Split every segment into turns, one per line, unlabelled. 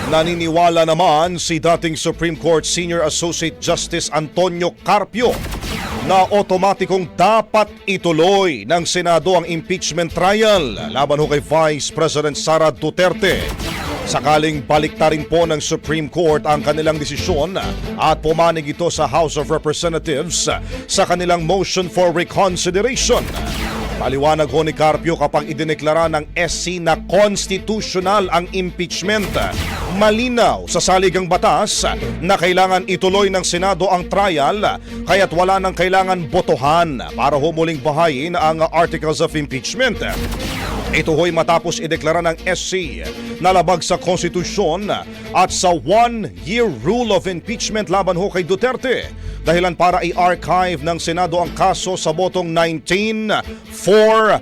Naniniwala naman si dating Supreme Court Senior Associate Justice Antonio Carpio na otomatikong dapat ituloy ng Senado ang impeachment trial laban ho kay Vice President Sara Duterte. Sakaling baliktarin po ng Supreme Court ang kanilang desisyon at pumanig ito sa House of Representatives sa kanilang motion for reconsideration. Paliwanag ho ni Carpio kapag idineklara ng SC na constitutional ang impeachment. Malinaw sa saligang batas na kailangan ituloy ng Senado ang trial kaya't wala nang kailangan botohan para humuling bahayin ang articles of impeachment. Ito ho'y matapos ideklara ng SC na labag sa konstitusyon at sa one-year rule of impeachment laban ho kay Duterte. Dahilan para i-archive ng Senado ang kaso sa botong 19-4-1.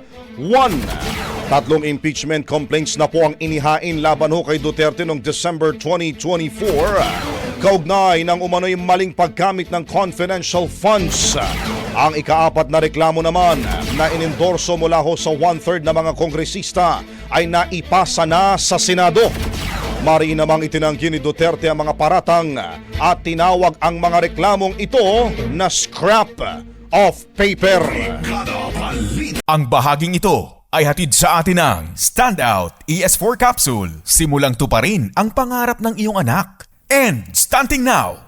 Tatlong impeachment complaints na po ang inihain laban ho kay Duterte noong December 2024. Kaugnay ng umano'y maling paggamit ng confidential funds. Ang ikaapat na reklamo naman na inendorso mula ho sa 1/3 na mga kongresista ay naipasa na sa Senado. Mari namang itinanggi ni Duterte ang mga paratang at tinawag ang mga reklamong ito na scrap of paper.
Ang bahaging ito ay hatid sa atin ng Standout ES4 Capsule. Simulang tuparin ang pangarap ng iyong anak. And stunting now!